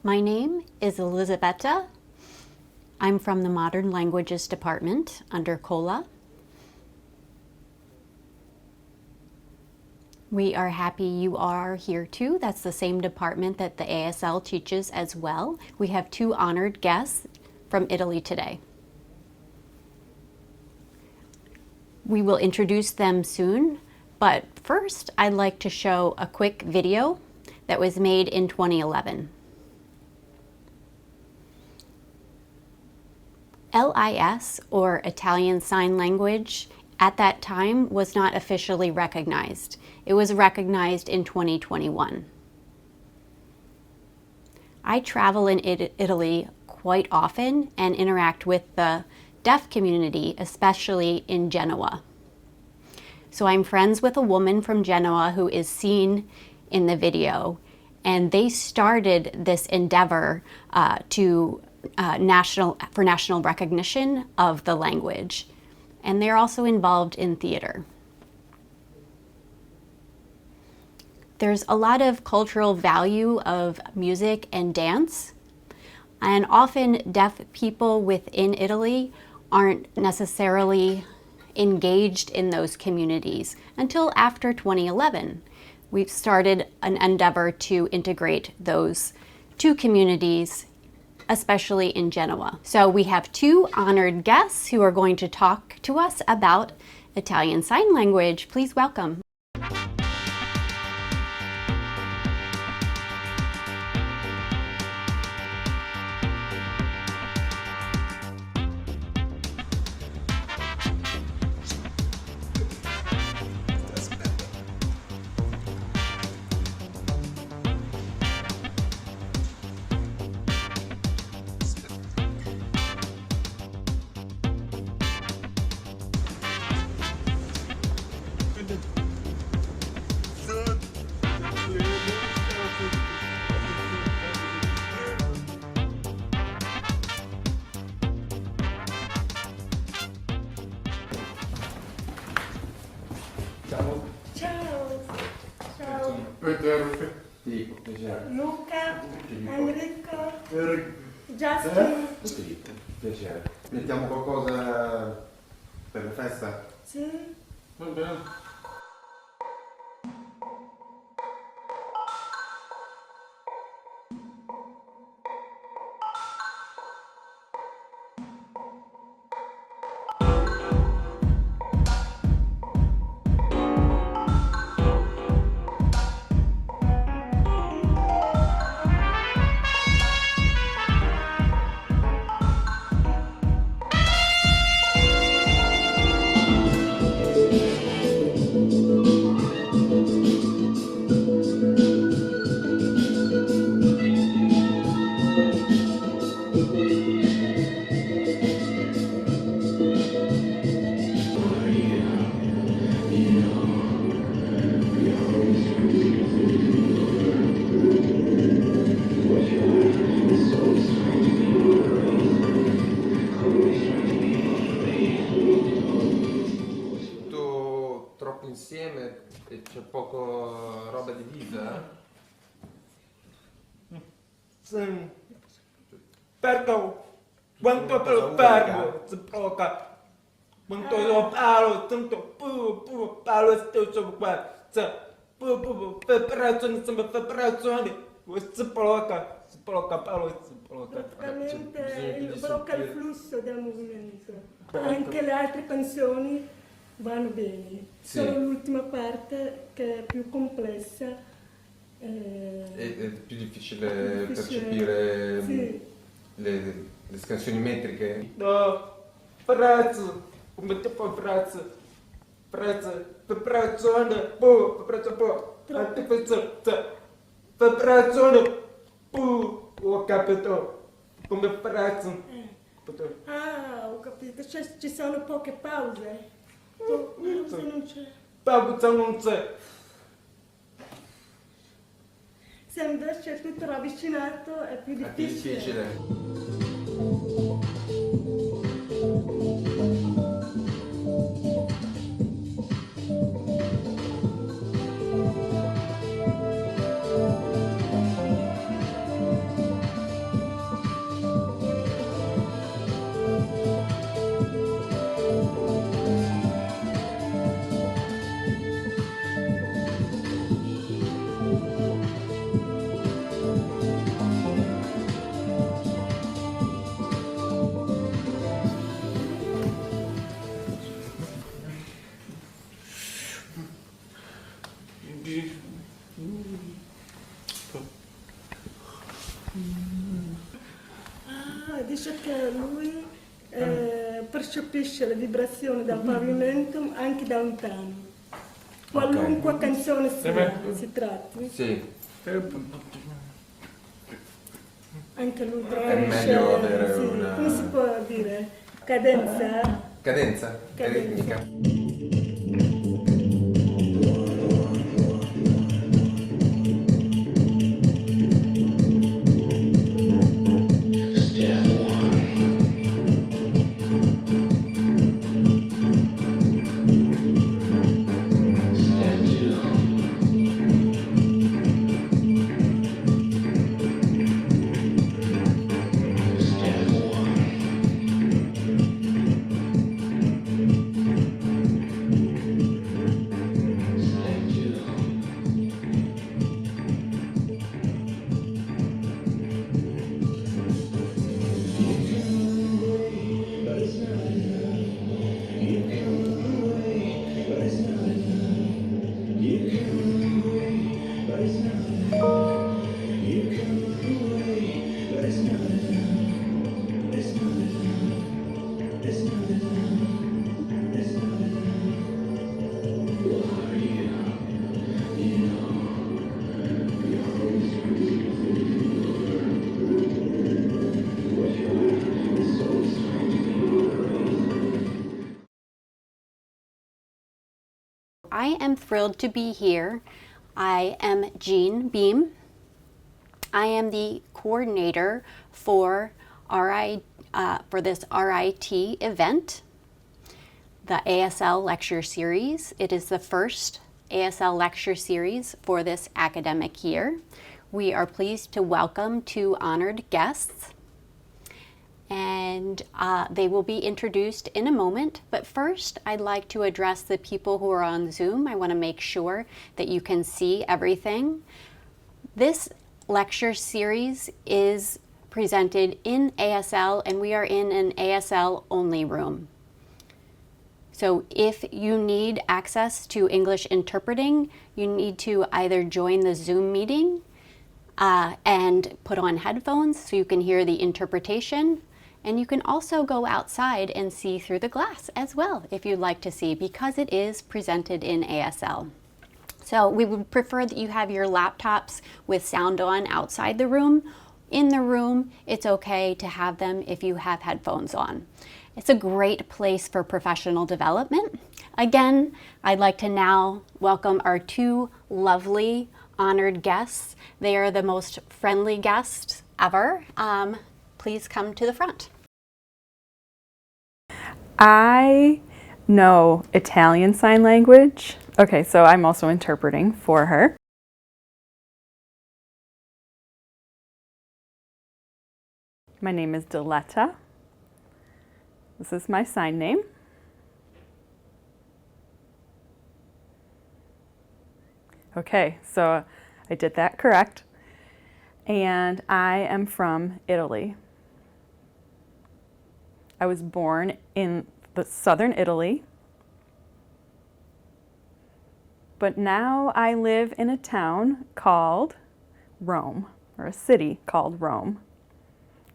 My name is Elisabetta. I'm from the Modern Languages Department under Coppola. We are happy you are here too. That's the same department that the ASL teaches as well. We have two honored guests from Italy today. We will introduce them soon, but first I'd like to show a quick video that was made in 2011. LIS, or Italian Sign Language, at that time was not officially recognized. It was recognized in 2021. I travel in Italy quite often and interact with the deaf community, especially in Genoa. So I'm friends with a woman from Genoa who is seen in the video, and they started this endeavor for national recognition of the language. And they're also involved in theater. There's a lot of cultural value of music and dance, and often deaf people within Italy aren't necessarily engaged in those communities until after 2011. We've started an endeavor to integrate those two communities, especially in Genoa. So we have two honored guests who are going to talk to us about Italian Sign Language. Please welcome. Ciao. Ciao. Ciao. Luca, Enrico, Justin. Piacere. Mettiamo qualcosa per la festa? Sì. Va bene. Troppo insieme e c'è poco roba divisa? Sì. Perché quando te lo parlo si provoca, quando io parlo tanto parlo stesso qua, cioè preparazione si provoca parlo si provoca. Praticamente blocca il flusso del movimento. Anche le altre canzoni vanno bene, Sì. solo l'ultima parte che è più complessa. È più difficile percepire Sì. le scansioni metriche? No, frase, come ti fa frase, preparazione, preparazione, ho capito, come frase. Ah, ho capito, cioè, ci sono poche pause. Pausa non c'è. Pausa non c'è. Se invece è tutto ravvicinato è più È più difficile. difficile. perché lui percepisce le vibrazioni dal pavimento anche da lontano. Qualunque canzone si tratti. Sì, Anche lui è preferisce, meglio avere sì, una come si può dire, cadenza. cadenza Cadenza. ritmica. I am thrilled to be here. I am Jean Beam. I am the coordinator for this RIT event, the ASL lecture series. It is the first ASL lecture series for this academic year. We are pleased to welcome two honored guests, and they will be introduced in a moment. But first, I'd like to address the people who are on Zoom. I want to make sure that you can see everything. This lecture series is presented in ASL, and we are in an ASL only room. So if you need access to English interpreting, you need to either join the Zoom meeting and put on headphones so you can hear the interpretation. And you can also go outside and see through the glass as well if you'd like to see, because it is presented in ASL. So we would prefer that you have your laptops with sound on outside the room. In the room, it's okay to have them if you have headphones on. It's a great place for professional development. Again, I'd like to now welcome our two lovely honored guests. They are the most friendly guests ever. Please come to the front. I know Italian Sign Language. Okay, so I'm also interpreting for her. My name is Diletta. This is my sign name. Okay, so I did that correct. And I am from Italy. I was born in the southern Italy, but now I live in a town called Rome, or a city called Rome.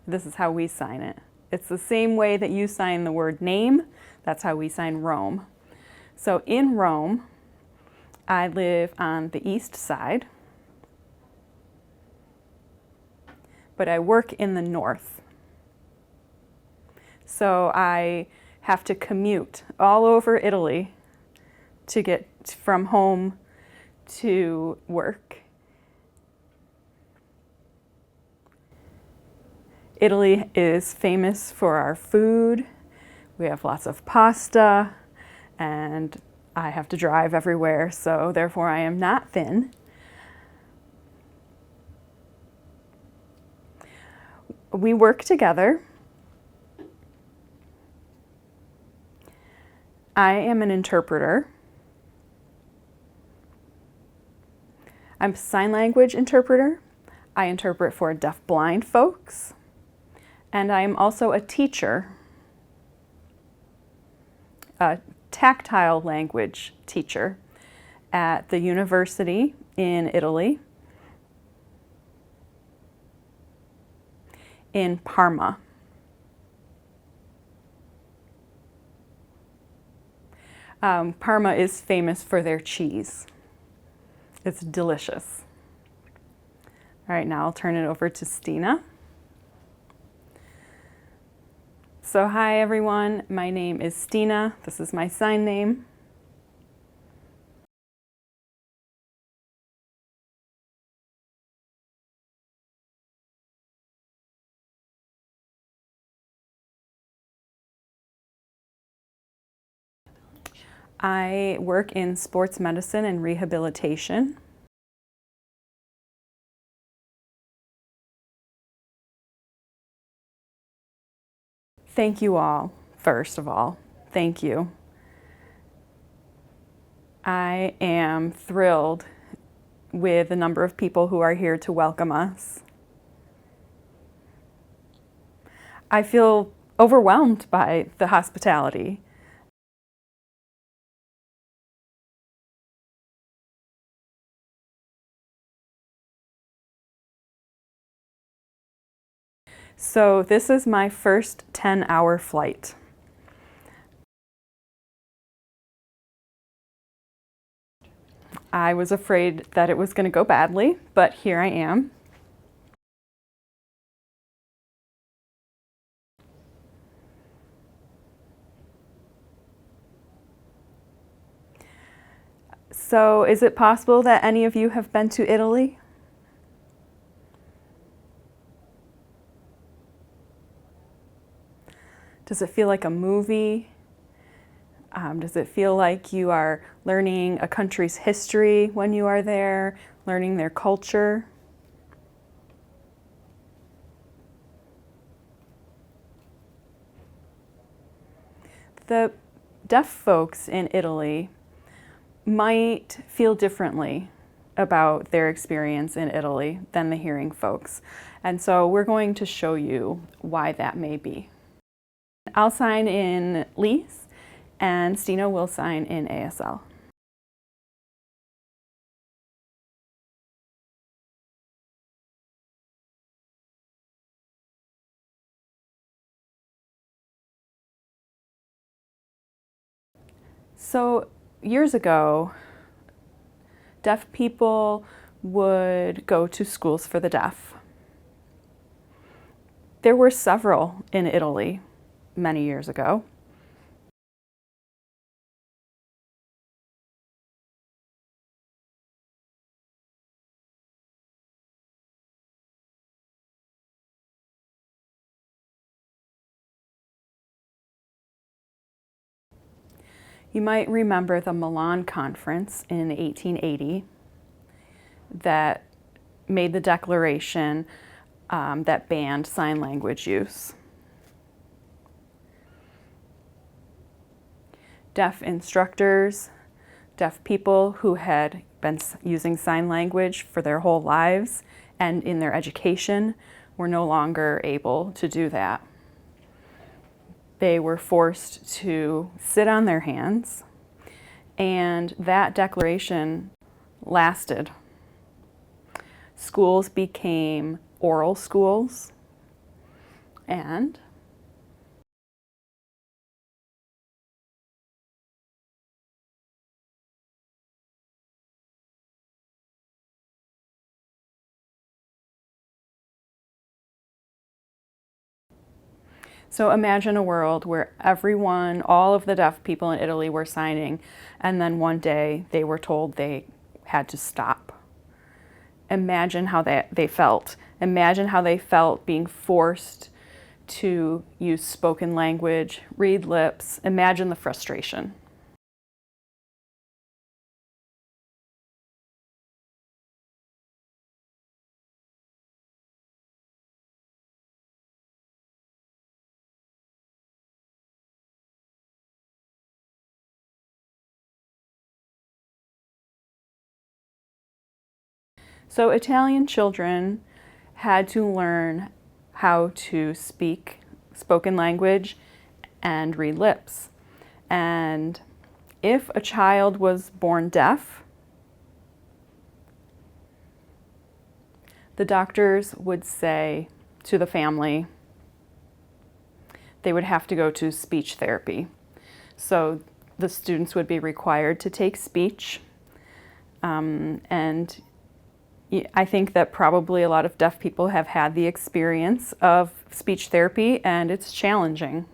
This is how we sign it. It's the same way that you sign the word name, that's how we sign Rome. So in Rome, I live on the east side, but I work in the north. So I have to commute all over Italy to get from home to work. Italy is famous for our food. We have lots of pasta, and I have to drive everywhere, so therefore I am not thin. We work together. I am an interpreter. I'm a sign language interpreter. I interpret for deaf-blind folks. And I am also a teacher, a tactile language teacher at the university in Italy, in Parma. Parma is famous for their cheese. It's delicious. All right, now I'll turn it over to Stina. So hi everyone, my name is Stina. This is my sign name. I work in sports medicine and rehabilitation. Thank you all, first of all. Thank you. I am thrilled with the number of people who are here to welcome us. I feel overwhelmed by the hospitality. So this is my first 10-hour flight. I was afraid that it was going to go badly, but here I am. So is it possible that any of you have been to Italy? Does it feel like a movie? Does it feel like you are learning a country's history when you are there, learning their culture? The deaf folks in Italy might feel differently about their experience in Italy than the hearing folks. And so we're going to show you why that may be. I'll sign in lease and Stina will sign in ASL. So years ago, deaf people would go to schools for the deaf. There were several in Italy many years ago. You might remember the Milan Conference in 1880 that made the declaration that banned sign language use. Deaf instructors, deaf people who had been using sign language for their whole lives and in their education were no longer able to do that. They were forced to sit on their hands, and that declaration lasted. Schools became oral schools, and so imagine a world where everyone, all of the deaf people in Italy were signing, and then one day they were told they had to stop. Imagine how they felt. Imagine how they felt being forced to use spoken language, read lips. Imagine the frustration. So Italian children had to learn how to speak spoken language and read lips. And if a child was born deaf, the doctors would say to the family they would have to go to speech therapy. So the students would be required to take speech. And I think that probably a lot of deaf people have had the experience of speech therapy, and it's challenging.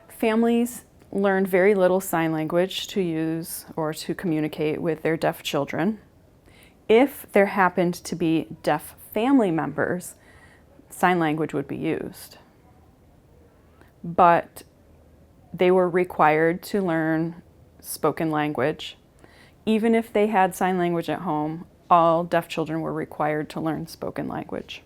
Families learned very little sign language to use or to communicate with their deaf children. If there happened to be deaf family members, sign language would be used. But they were required to learn spoken language. Even if they had sign language at home, all deaf children were required to learn spoken language.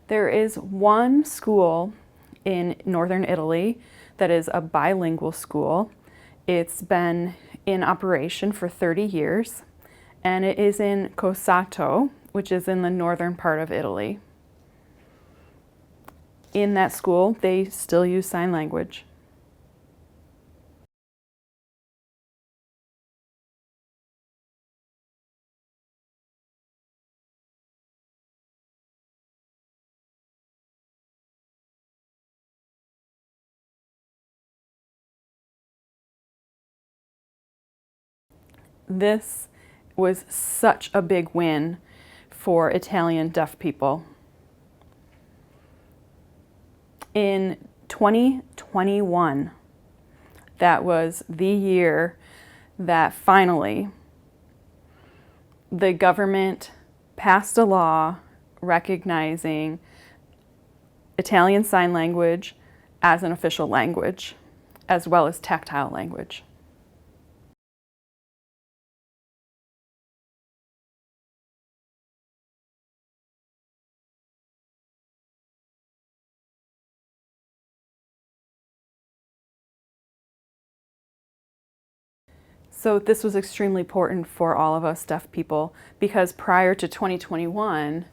There is one school in northern Italy that is a bilingual school. It's been in operation for 30 years, and it is in Cossato, which is in the northern part of Italy. In that school, they still use sign language. This was such a big win for Italian deaf people. In 2021, that was the year that finally the government passed a law recognizing Italian Sign Language as an official language, as well as tactile language. So this was extremely important for all of us deaf people because prior to 2021,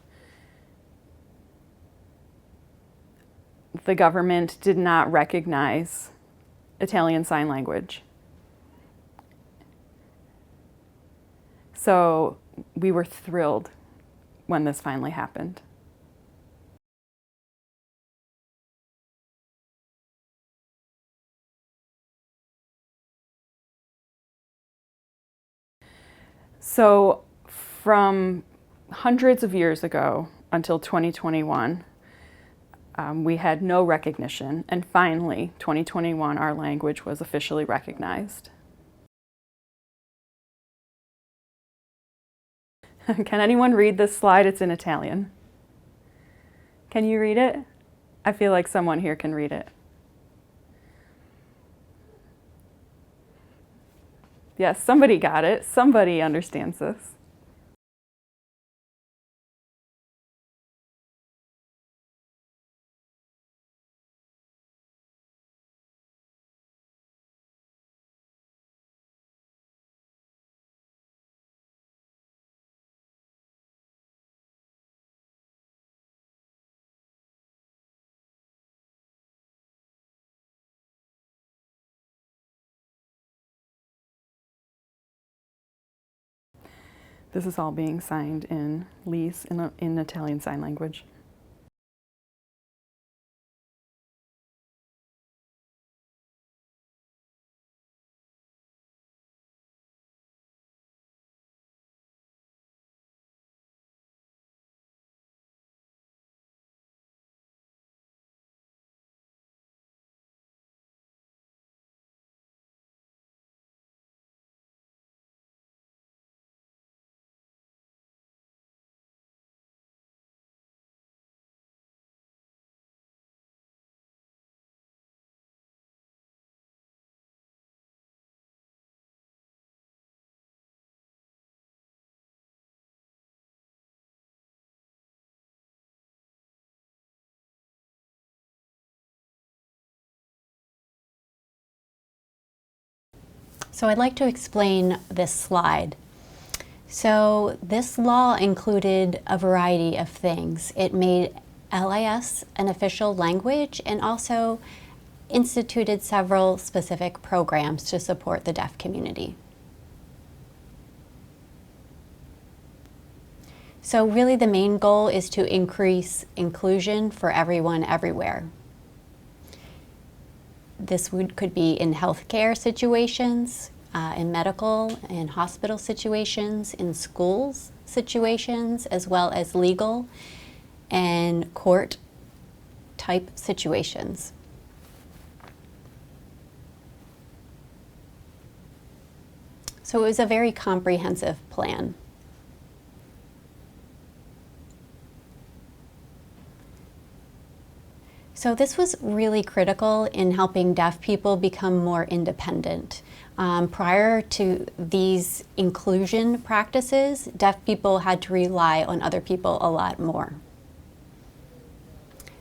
the government did not recognize Italian Sign Language. So we were thrilled when this finally happened. So from hundreds of years ago until 2021, we had no recognition, and finally, 2021, our language was officially recognized. Can anyone read this slide? It's in Italian. Can you read it? I feel like someone here can read it. Yes, somebody got it. Somebody understands this. This is all being signed in lease in Italian Sign Language. So I'd like to explain this slide. So this law included a variety of things. It made LIS an official language and also instituted several specific programs to support the deaf community. So really the main goal is to increase inclusion for everyone everywhere. This could be in healthcare situations, in medical and hospital situations, in schools situations, as well as legal and court type situations. So it was a very comprehensive plan. So this was really critical in helping deaf people become more independent. Prior to these inclusion practices, deaf people had to rely on other people a lot more.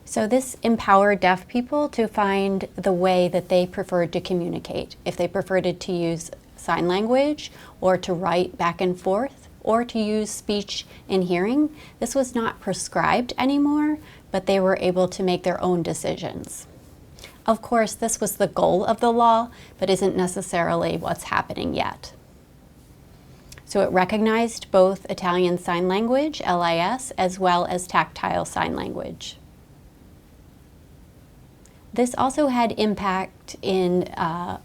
So this empowered deaf people to find the way that they preferred to communicate. If they preferred to use sign language or to write back and forth or to use speech and hearing, this was not prescribed anymore, but they were able to make their own decisions. Of course, this was the goal of the law, but isn't necessarily what's happening yet. So it recognized both Italian Sign Language, LIS, as well as tactile sign language. This also had impact in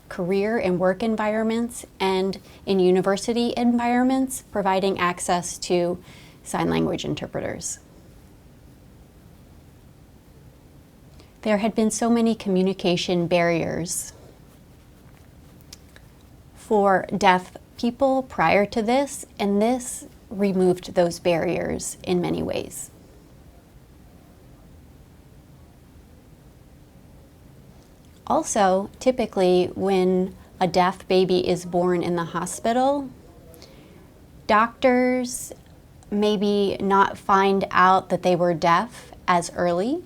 career and work environments and in university environments, providing access to sign language interpreters. There had been so many communication barriers for deaf people prior to this, and this removed those barriers in many ways. Also, typically when a deaf baby is born in the hospital, doctors maybe not find out that they were deaf as early.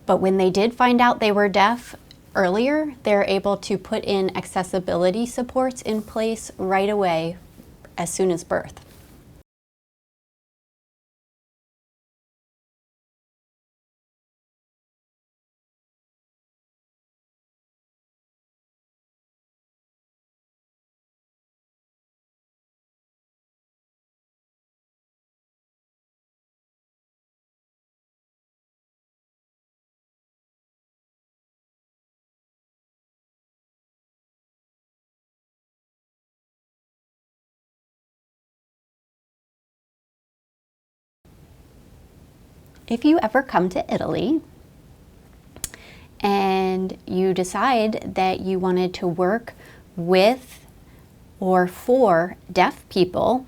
But when they did find out they were deaf earlier, they're able to put in accessibility supports in place right away as soon as birth. If you ever come to Italy and you decide that you wanted to work with or for deaf people,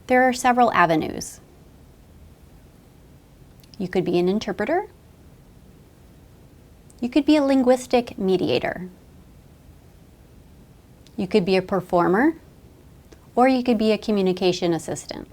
there are several avenues. You could be an interpreter. You could be a linguistic mediator. You could be a performer, or you could be a communication assistant.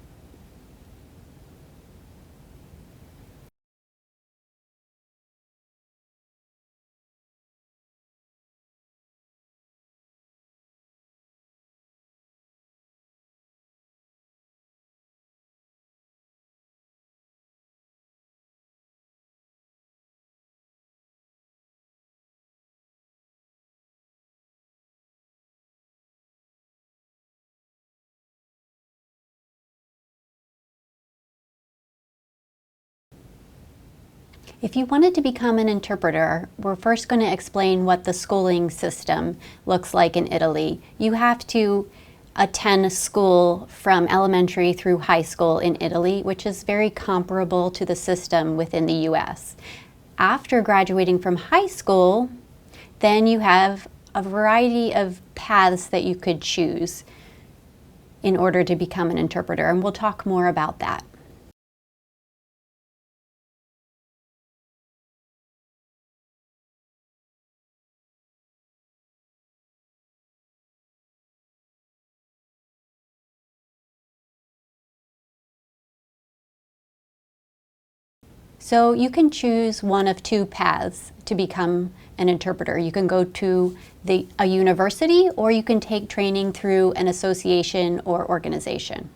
If you wanted to become an interpreter, we're first going to explain what the schooling system looks like in Italy. You have to attend school from elementary through high school in Italy, which is very comparable to the system within the US. After graduating from high school, then you have a variety of paths that you could choose in order to become an interpreter, and we'll talk more about that. So you can choose one of two paths to become an interpreter. You can go to a university, or you can take training through an association or organization.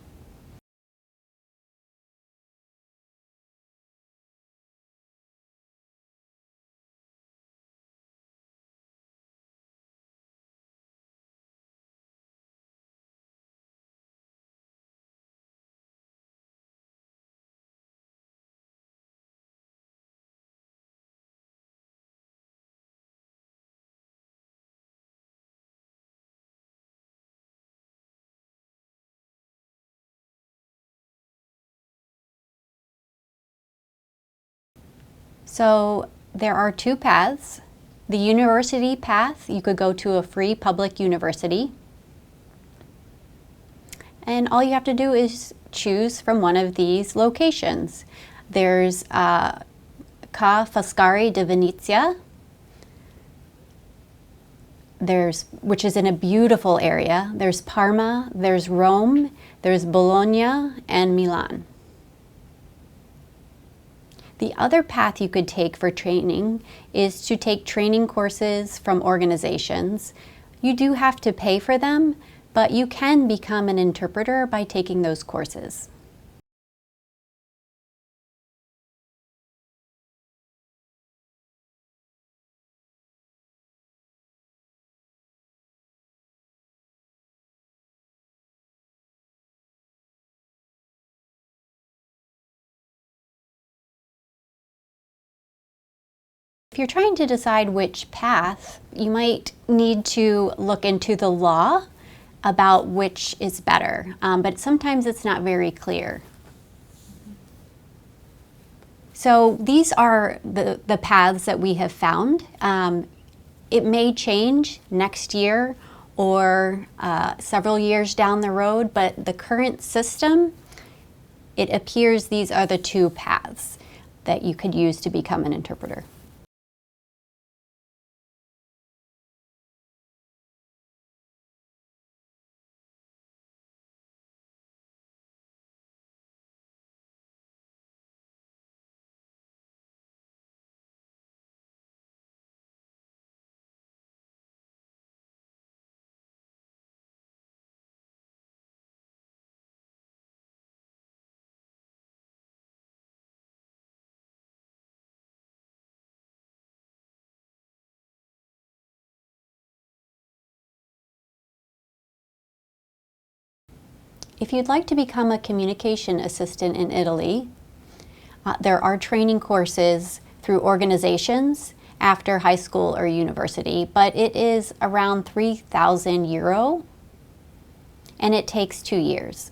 So there are two paths. The university path, you could go to a free public university. And all you have to do is choose from one of these locations. There's Ca' Foscari di Venezia, which is in a beautiful area. There's Parma, there's Rome, there's Bologna, and Milan. The other path you could take for training is to take training courses from organizations. You do have to pay for them, but you can become an interpreter by taking those courses. If you're trying to decide which path, you might need to look into the law about which is better, but sometimes it's not very clear. So these are the paths that we have found. It may change next year or several years down the road, but the current system, it appears these are the two paths that you could use to become an interpreter. If you'd like to become a communication assistant in Italy, there are training courses through organizations after high school or university, but it is around €3,000 and it takes 2 years.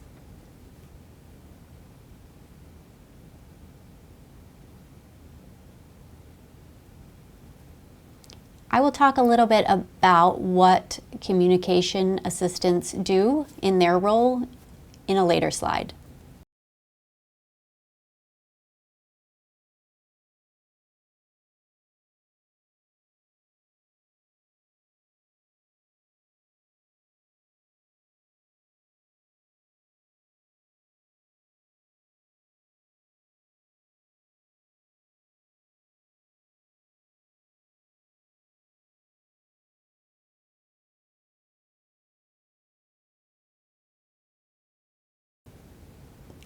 I will talk a little bit about what communication assistants do in their role in a later slide.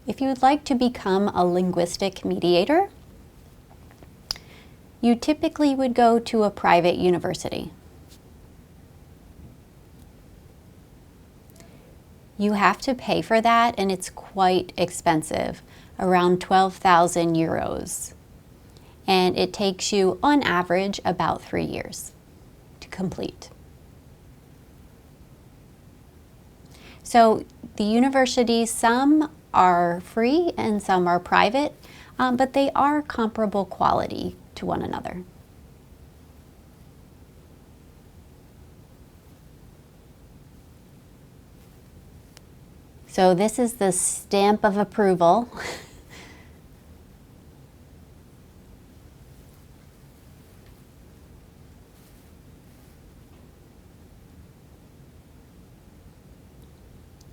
If you would like to become a linguistic mediator, you typically would go to a private university. You have to pay for that, and it's quite expensive, around €12,000. And it takes you, on average, about 3 years to complete. So the universities, some are free and some are private, but they are comparable quality to one another. So this is the stamp of approval.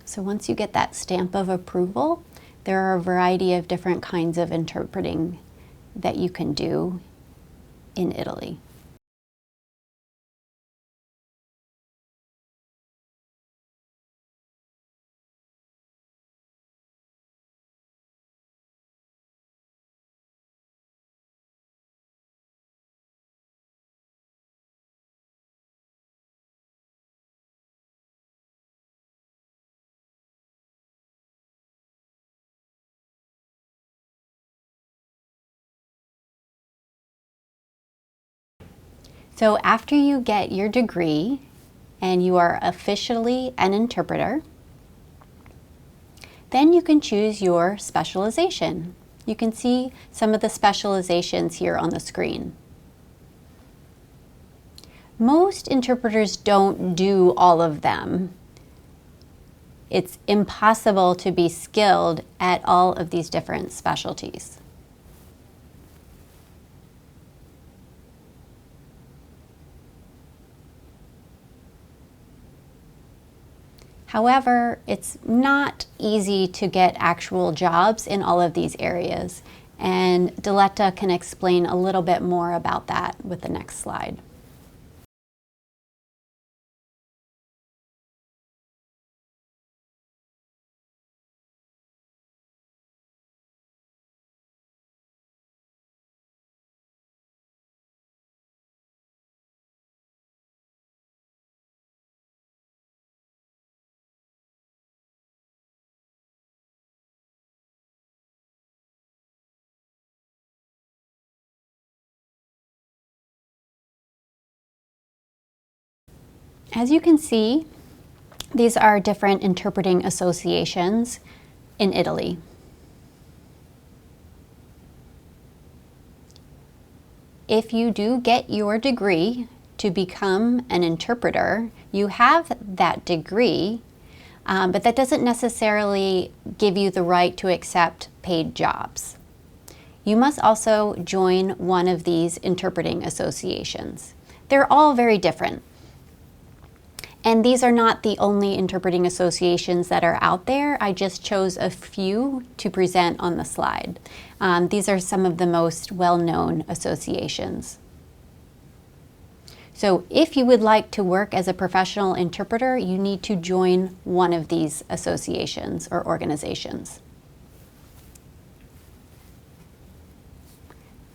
So once you get that stamp of approval, there are a variety of different kinds of interpreting that you can do in Italy. So after you get your degree and you are officially an interpreter, then you can choose your specialization. You can see some of the specializations here on the screen. Most interpreters don't do all of them. It's impossible to be skilled at all of these different specialties. However, it's not easy to get actual jobs in all of these areas, and Diletta can explain a little bit more about that with the next slide. As you can see, these are different interpreting associations in Italy. If you do get your degree to become an interpreter, you have that degree, but that doesn't necessarily give you the right to accept paid jobs. You must also join one of these interpreting associations. They're all very different. And these are not the only interpreting associations that are out there. I just chose a few to present on the slide. These are some of the most well-known associations. So if you would like to work as a professional interpreter, you need to join one of these associations or organizations.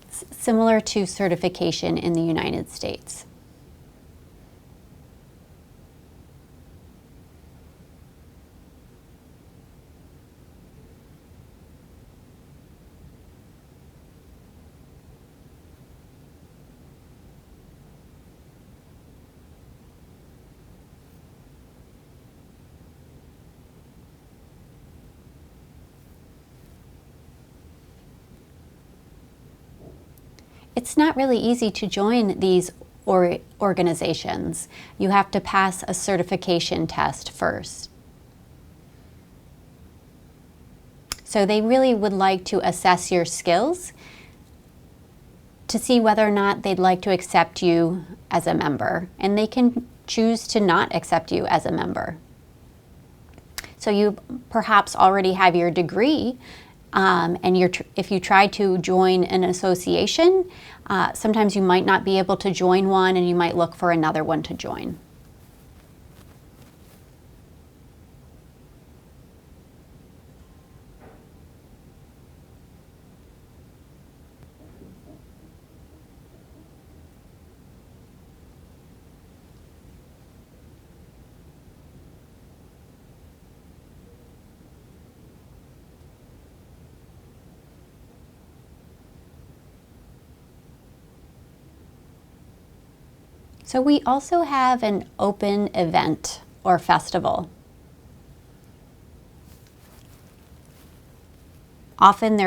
It's similar to certification in the United States. It's not really easy to join these organizations. You have to pass a certification test first. So they really would like to assess your skills to see whether or not they'd like to accept you as a member, and they can choose to not accept you as a member. So you perhaps already have your degree, and if you try to join an association, sometimes you might not be able to join one, and you might look for another one to join. So we also have an open event or festival. Often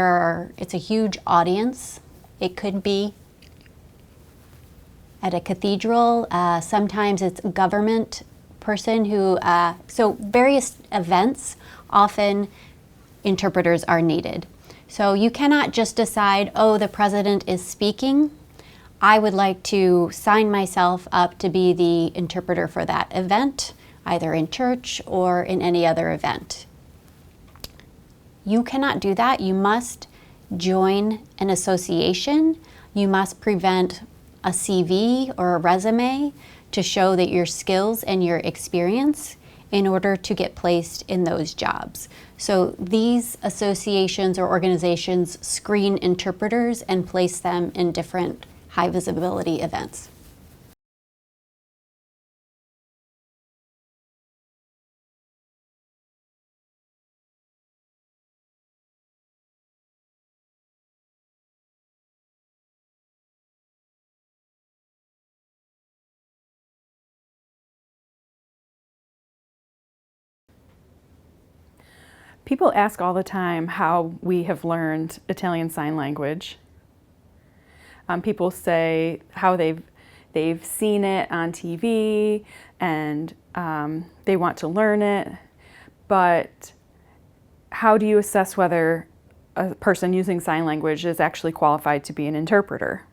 it's a huge audience. It could be at a cathedral. Sometimes it's a government person who, so various events, often interpreters are needed. So you cannot just decide, oh, the president is speaking, I would like to sign myself up to be the interpreter for that event, either in church or in any other event. You cannot do that. You must join an association. You must present a CV or a resume to show that your skills and your experience in order to get placed in those jobs. So these associations or organizations screen interpreters and place them in different high visibility events. People ask all the time how we have learned Italian Sign Language. People say how they've seen it on TV and they want to learn it, but how do you assess whether a person using sign language is actually qualified to be an interpreter?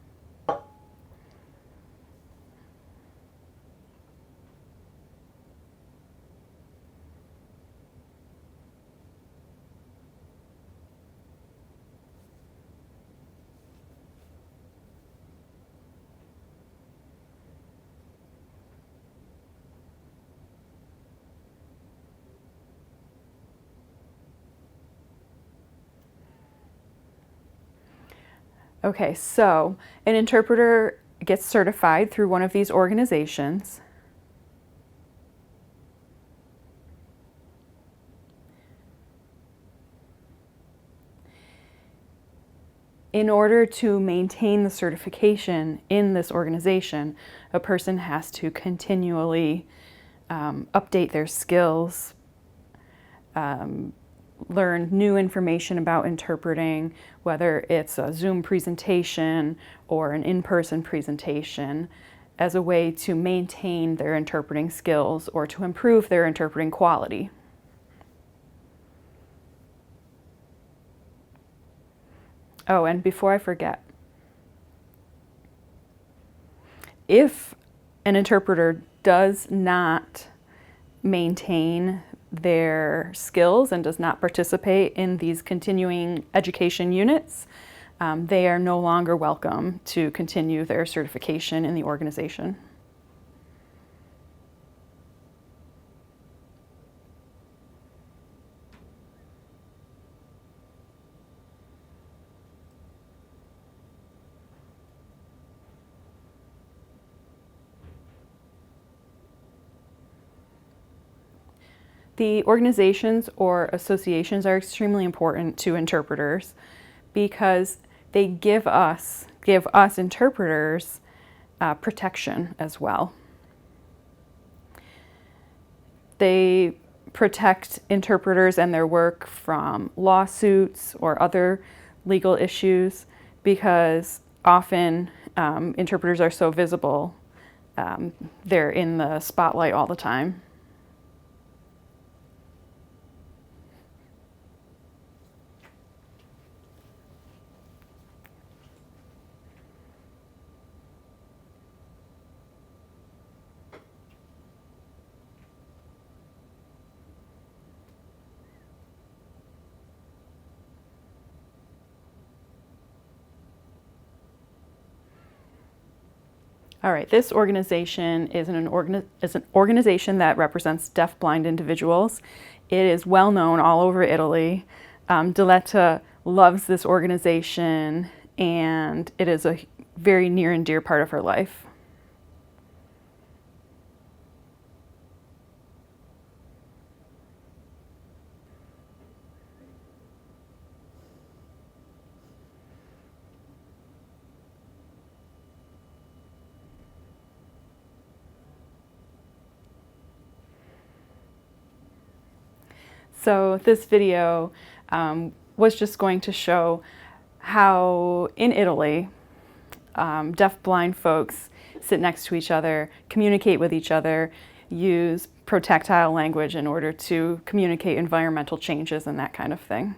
Okay, so an interpreter gets certified through one of these organizations. In order to maintain the certification in this organization, a person has to continually update their skills, learn new information about interpreting, whether it's a Zoom presentation or an in-person presentation, as a way to maintain their interpreting skills or to improve their interpreting quality. Oh, and before I forget, if an interpreter does not maintain their skills and does not participate in these continuing education units, they are no longer welcome to continue their certification in the organization. The organizations or associations are extremely important to interpreters because they give us interpreters protection as well. They protect interpreters and their work from lawsuits or other legal issues because often interpreters are so visible. They're in the spotlight all the time. All right, this organization is an organization that represents deaf-blind individuals. It is well known all over Italy. Diletta loves this organization, and it is a very near and dear part of her life. So this video was just going to show how in Italy, deaf-blind folks sit next to each other, communicate with each other, use protactile language in order to communicate environmental changes and that kind of thing.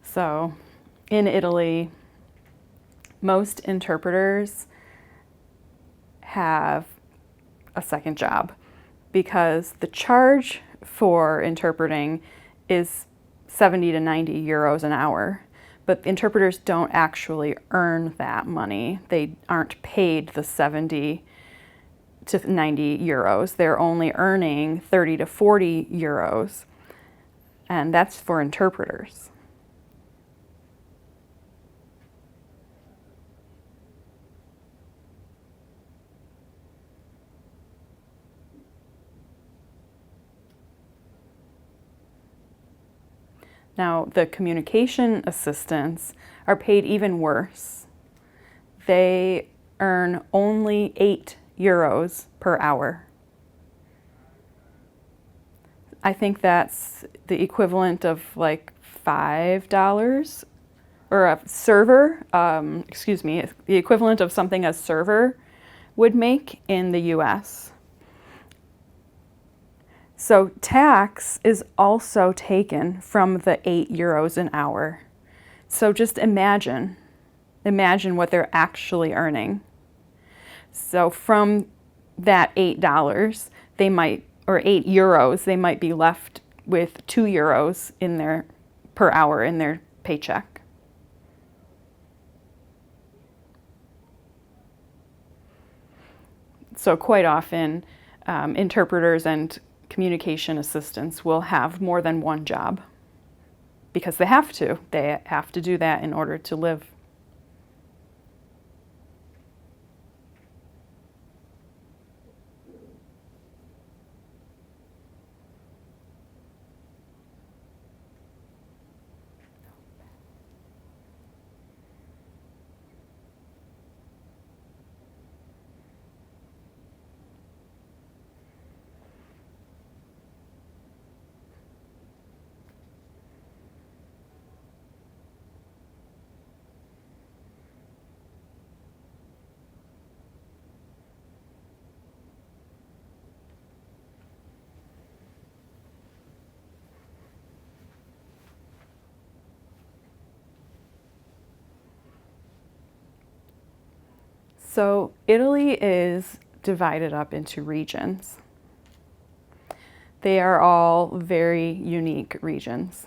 So in Italy, most interpreters have a second job because the charge for interpreting is 70 to 90 euros an hour, but interpreters don't actually earn that money. They aren't paid the 70 to 90 euros. They're only earning 30 to 40 euros. and that's for interpreters. Now, the communication assistants are paid even worse. They earn only €8 per hour. I think that's the equivalent of like $5, or a server, the equivalent of something a server would make in the US. So tax is also taken from the €8 an hour. So just imagine what they're actually earning. So from that $8, they might, or €8, they might be left with €2 in their per hour in their paycheck. So quite often, interpreters and communication assistants will have more than one job because they have to. They have to do that in order to live. So Italy is divided up into regions. They are all very unique regions.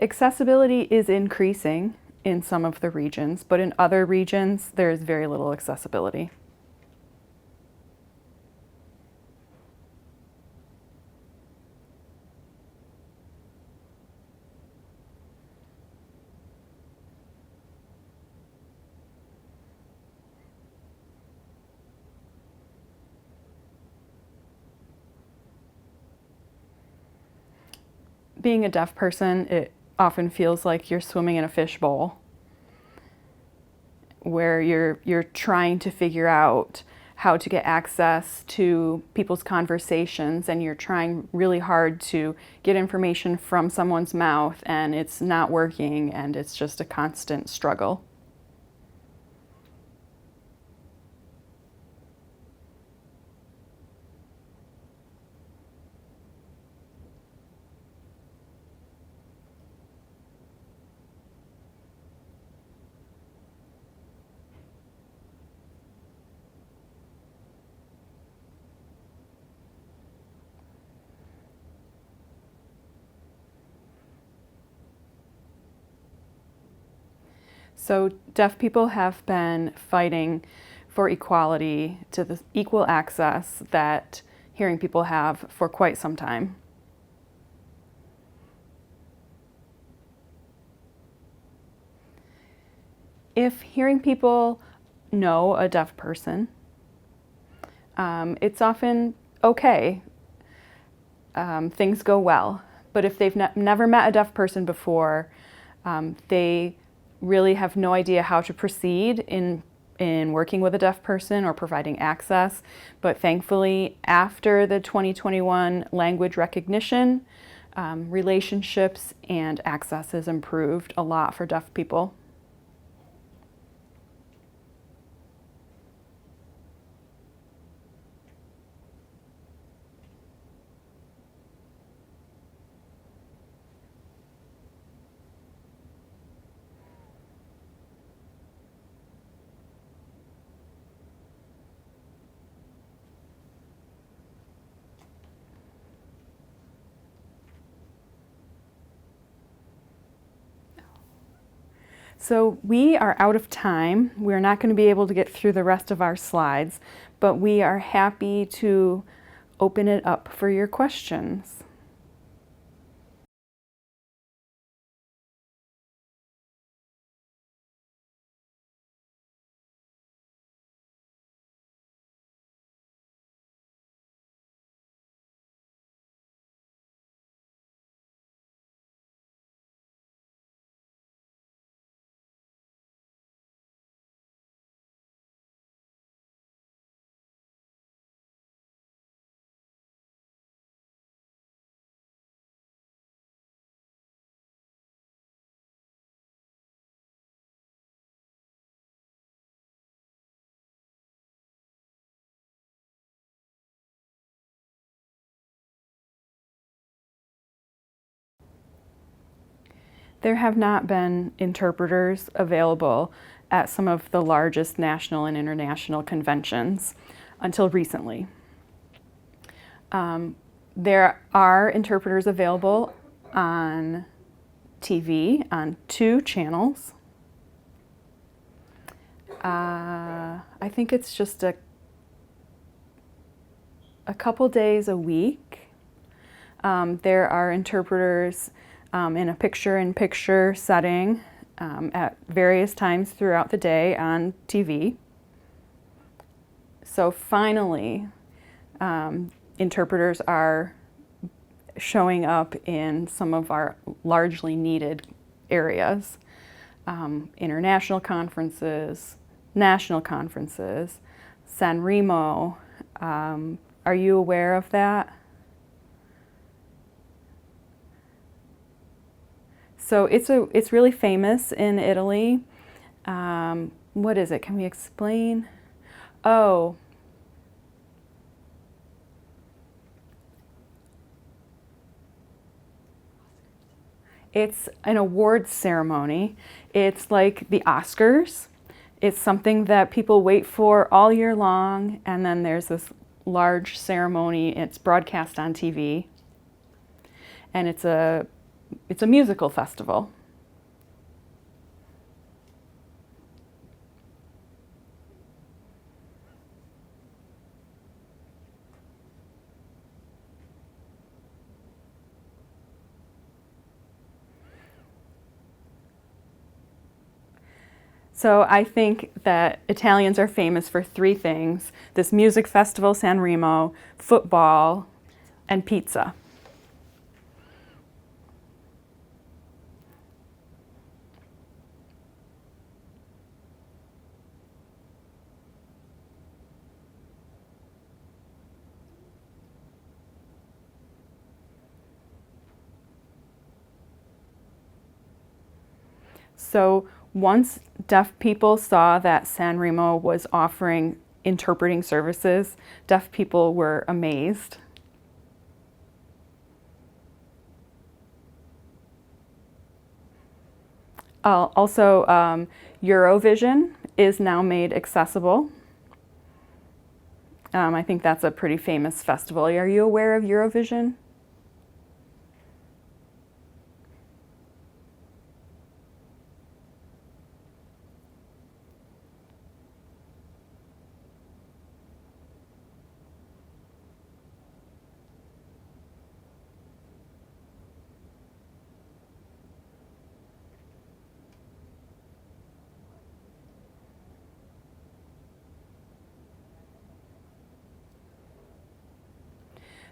Accessibility is increasing in some of the regions, but in other regions there is very little accessibility. Being a deaf person, it often feels like you're swimming in a fishbowl, where you're trying to figure out how to get access to people's conversations, and you're trying really hard to get information from someone's mouth, and it's not working, and it's just a constant struggle. So deaf people have been fighting for equality to the equal access that hearing people have for quite some time. If hearing people know a deaf person, it's often okay. Things go well. But if they've never met a deaf person before, they really have no idea how to proceed in working with a deaf person or providing access. But thankfully, after the 2021 language recognition, relationships and access has improved a lot for deaf people. So we are out of time. We're not going to be able to get through the rest of our slides, but we are happy to open it up for your questions. There have not been interpreters available at some of the largest national and international conventions until recently. There are interpreters available on TV on 2 channels. I think it's just a couple days a week. There are interpreters in a picture-in-picture setting at various times throughout the day on TV. So finally, interpreters are showing up in some of our largely needed areas. International conferences, national conferences, San Remo. Are you aware of that? So it's really famous in Italy. What is it? Can we explain? Oh. It's an awards ceremony. It's like the Oscars. It's something that people wait for all year long, and then there's this large ceremony. It's broadcast on TV, and it's a musical festival. So I think that Italians are famous for 3 things: this music festival, San Remo, football, and pizza. So once deaf people saw that San Remo was offering interpreting services, deaf people were amazed. Also, Eurovision is now made accessible. I think that's a pretty famous festival. Are you aware of Eurovision?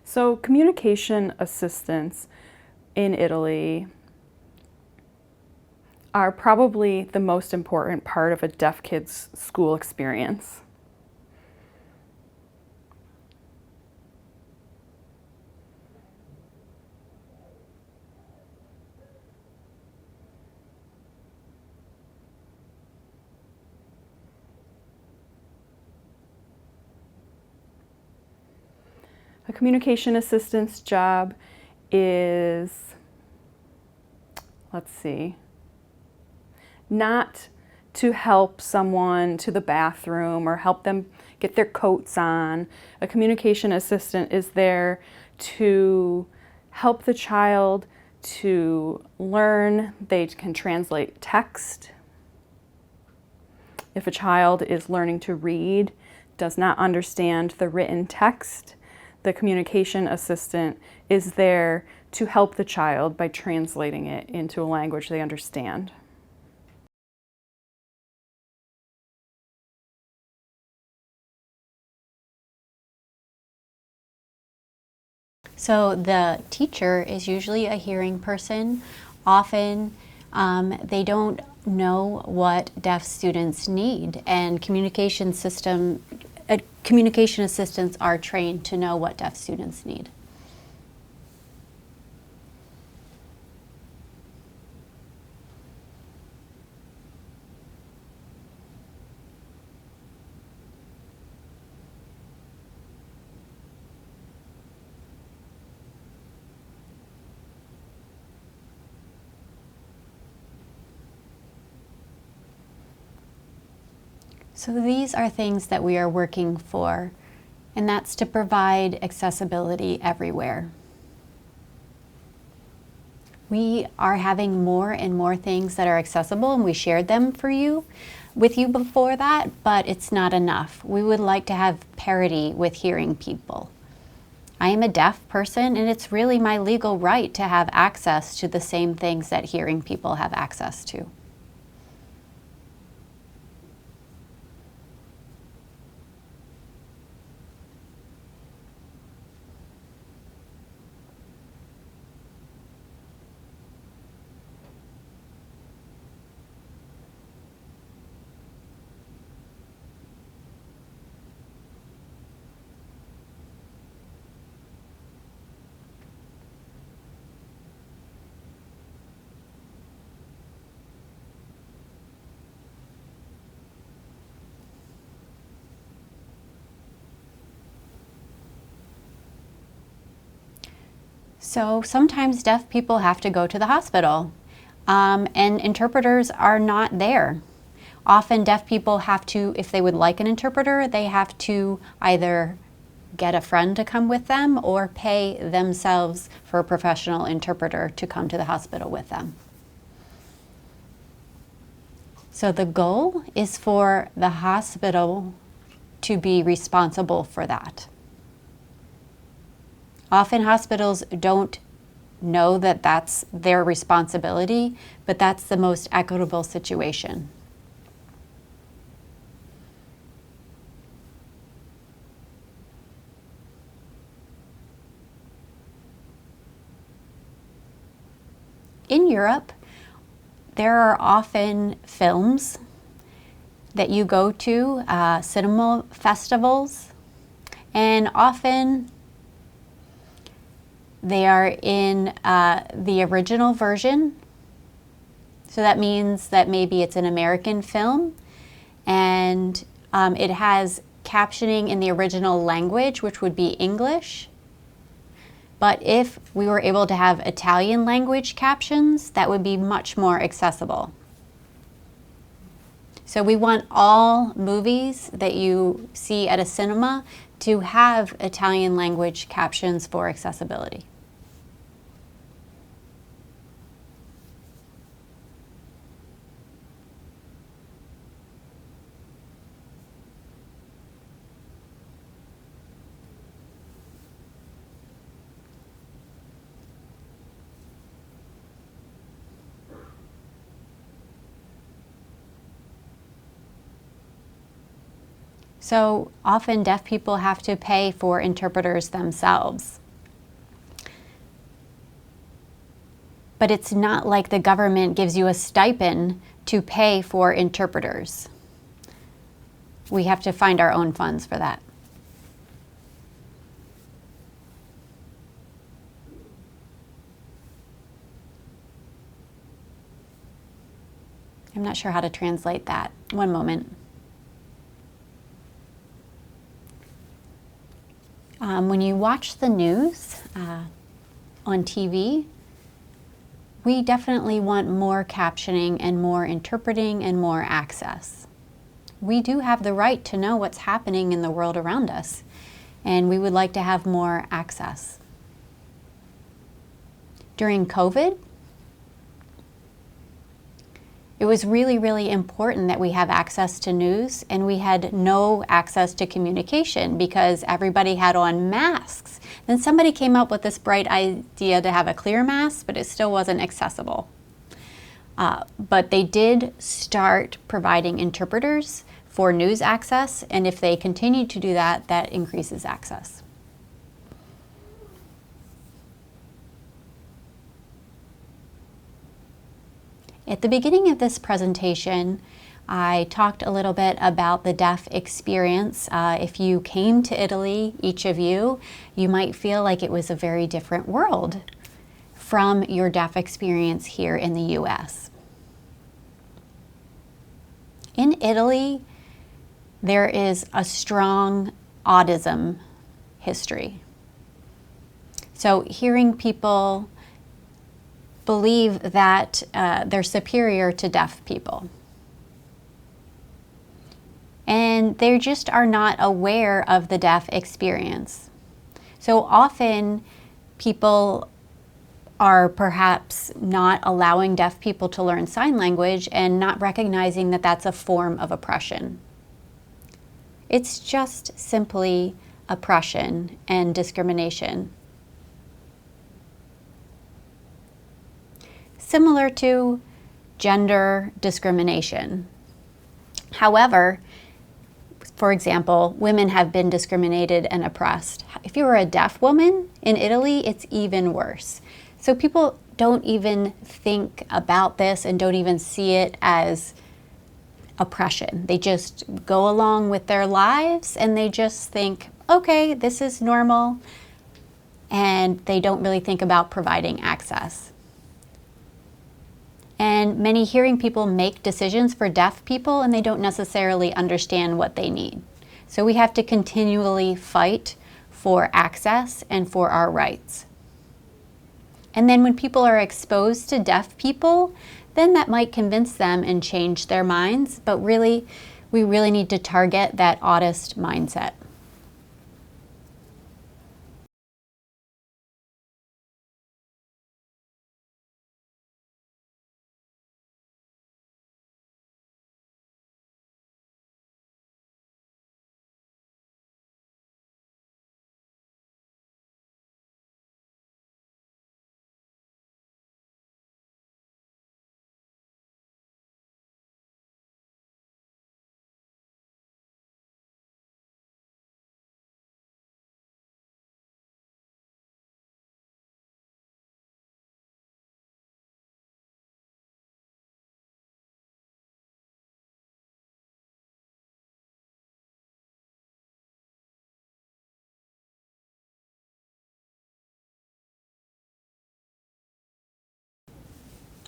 So communication assistants in Italy are probably the most important part of a deaf kid's school experience. A communication assistant's job is, let's see, not to help someone to the bathroom or help them get their coats on. A communication assistant is there to help the child to learn. They can translate text. If a child is learning to read, does not understand the written text, The communication assistant is there to help the child by translating it into a language they understand. So the teacher is usually a hearing person. Often they don't know what deaf students need, and communication assistants are trained to know what deaf students need. So these are things that we are working for, and that's to provide accessibility everywhere. We are having more and more things that are accessible, and we shared them with you before that, but it's not enough. We would like to have parity with hearing people. I am a deaf person, and it's really my legal right to have access to the same things that hearing people have access to. So sometimes deaf people have to go to the hospital, and interpreters are not there. Often deaf people have to, if they would like an interpreter, they have to either get a friend to come with them or pay themselves for a professional interpreter to come to the hospital with them. So the goal is for the hospital to be responsible for that. Often hospitals don't know that that's their responsibility, but that's the most equitable situation. In Europe, there are often films that you go to, cinema festivals, and often they are in the original version. So that means that maybe it's an American film and it has captioning in the original language, which would be English. But if we were able to have Italian language captions, that would be much more accessible. So we want all movies that you see at a cinema to have Italian language captions for accessibility. So often deaf people have to pay for interpreters themselves. But it's not like the government gives you a stipend to pay for interpreters. We have to find our own funds for that. I'm not sure how to translate that. One moment. When you watch the news on TV, we definitely want more captioning and more interpreting and more access. We do have the right to know what's happening in the world around us, and we would like to have more access. During COVID, It was really, really important that we have access to news, and we had no access to communication because everybody had on masks. Then somebody came up with this bright idea to have a clear mask, but it still wasn't accessible. But they did start providing interpreters for news access, and if they continue to do that, that increases access. At the beginning of this presentation, I talked a little bit about the deaf experience. If you came to Italy, each of you, you might feel like it was a very different world from your deaf experience here in the US. In Italy, there is a strong autism history. So hearing people believe that they're superior to deaf people. And they just are not aware of the deaf experience. So often people are perhaps not allowing deaf people to learn sign language and not recognizing that that's a form of oppression. It's just simply oppression and discrimination. Similar to gender discrimination. However, for example, women have been discriminated and oppressed. If you were a deaf woman in Italy, it's even worse. So people don't even think about this and don't even see it as oppression. They just go along with their lives and they just think, okay, this is normal, and they don't really think about providing access. And many hearing people make decisions for deaf people and they don't necessarily understand what they need. So we have to continually fight for access and for our rights. And then when people are exposed to deaf people, then that might convince them and change their minds, but really, we really need to target that autist mindset.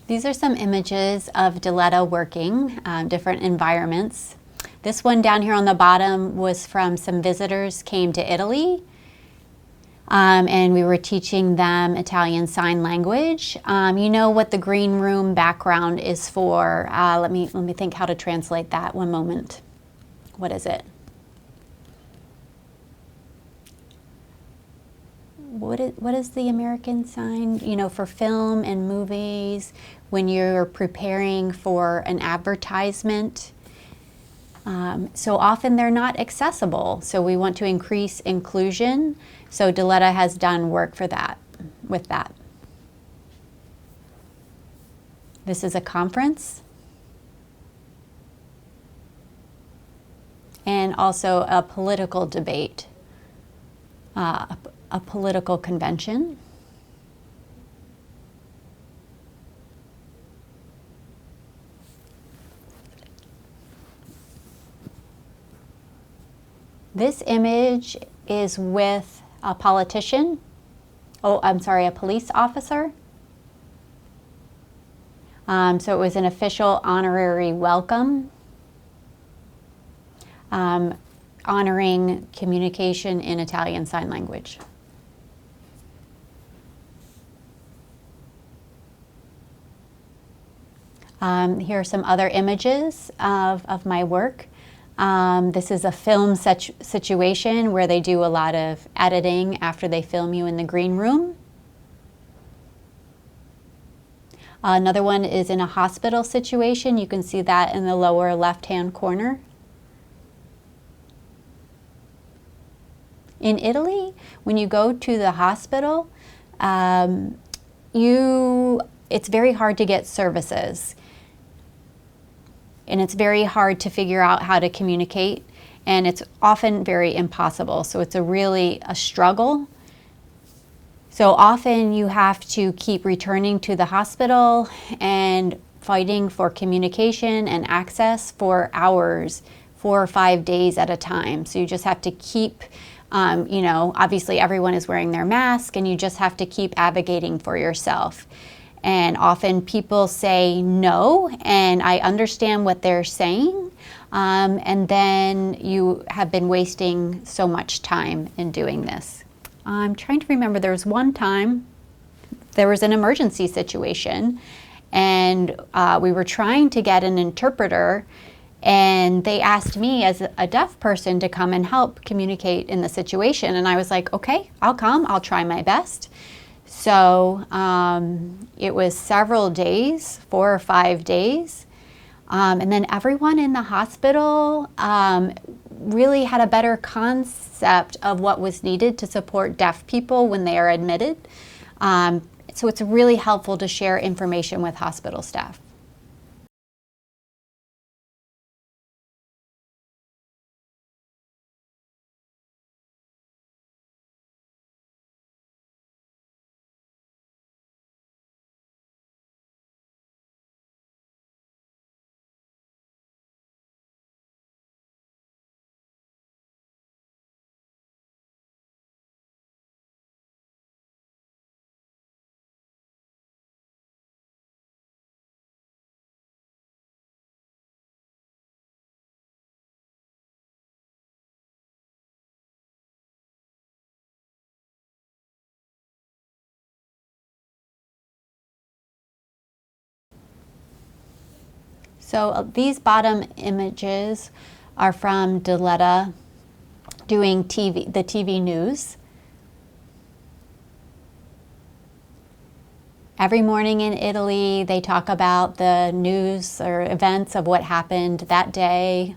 These are some images of Diletta working, different environments. This one down here on the bottom was from some visitors came to Italy, and we were teaching them Italian Sign Language. You know what the green room background is for. Let me think how to translate that. One moment. What is it? What is the American sign? You know, for film and movies, when you're preparing for an advertisement. So often they're not accessible. So we want to increase inclusion. So Diletta has done work for that, with that. This is a conference. And also a political debate. A political convention. This image is with a politician. Oh, I'm sorry, a police officer. So it was an official honorary welcome. Honoring communication in Italian Sign Language. Here are some other images of my work. This is a film situation where they do a lot of editing after they film you in the green room. Another one is in a hospital situation. You can see that in the lower left-hand corner. In Italy, when you go to the hospital, it's very hard to get services. And it's very hard to figure out how to communicate. And it's often very impossible. So it's really a struggle. So often you have to keep returning to the hospital and fighting for communication and access for hours, 4 or 5 days at a time. So you just have to keep, obviously everyone is wearing their mask, and you just have to keep advocating for yourself. And often people say no, and I understand what they're saying, and then you have been wasting so much time in doing this. I'm trying to remember, there was one time, there was an emergency situation, and we were trying to get an interpreter, and they asked me as a deaf person to come and help communicate in the situation. And I was like, okay, I'll come, I'll try my best. So it was several days, 4 or 5 days. And then everyone in the hospital really had a better concept of what was needed to support deaf people when they are admitted. So it's really helpful to share information with hospital staff. So these bottom images are from Diletta doing the TV news. Every morning in Italy, they talk about the news or events of what happened that day.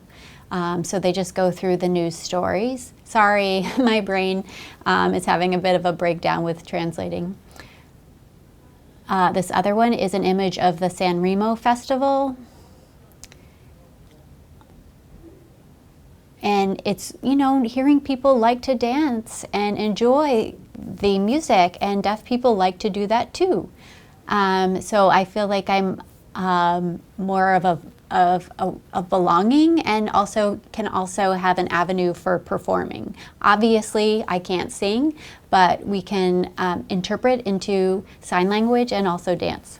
So they just go through the news stories. Sorry, my brain is having a bit of a breakdown with translating. This other one is an image of the San Remo Festival. And it's, hearing people like to dance and enjoy the music, and deaf people like to do that too. So I feel like I'm more of a belonging, and can also have an avenue for performing. Obviously, I can't sing, but we can interpret into sign language and also dance.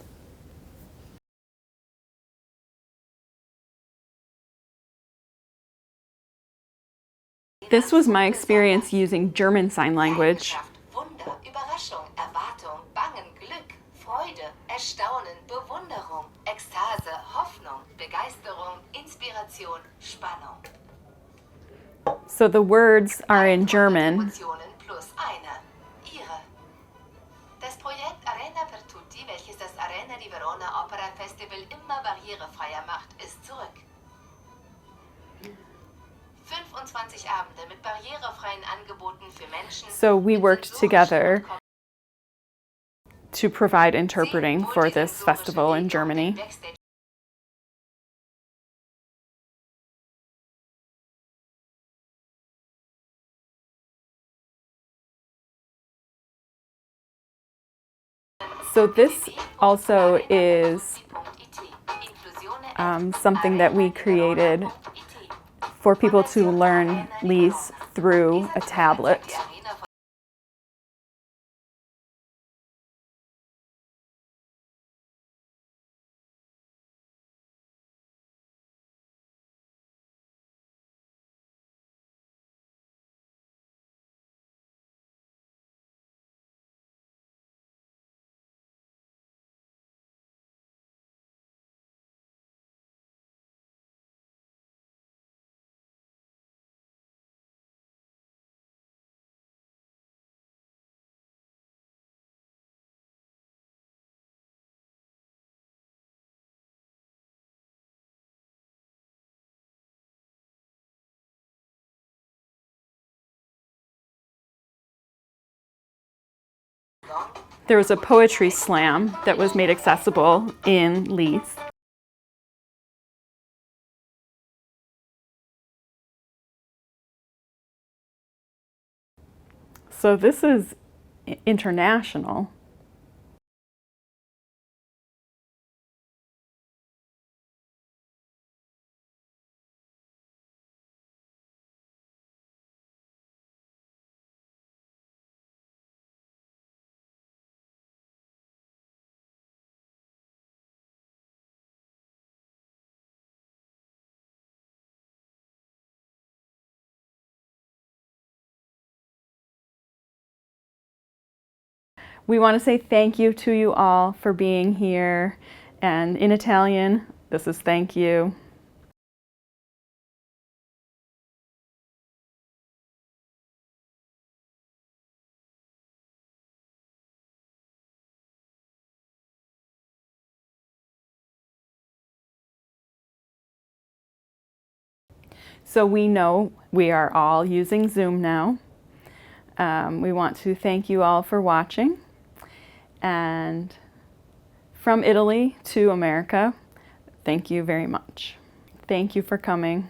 This was my experience using German Sign Language. Wunder, Überraschung, Erwartung, Bangen, Glück, Freude, Erstaunen, Bewunderung, Ekstase, Hoffnung, Begeisterung, Inspiration, Spannung. So the words are in German. Emotionen plus eine. Ihre. Das Projekt Arena per Tutti, welches das Arena di Verona Opera Festival immer barrierefreier macht, ist zurück. 25 Abende mit barrierefreien Angeboten für Menschen. So we worked together to provide interpreting for this festival in Germany. So this also is something that we created for people to learn Lies through a tablet. There was a poetry slam that was made accessible in Leeds. So this is international. We want to say thank you to you all for being here. And in Italian, this is thank you. So we know we are all using Zoom now. We want to thank you all for watching. And from Italy to America, thank you very much. Thank you for coming.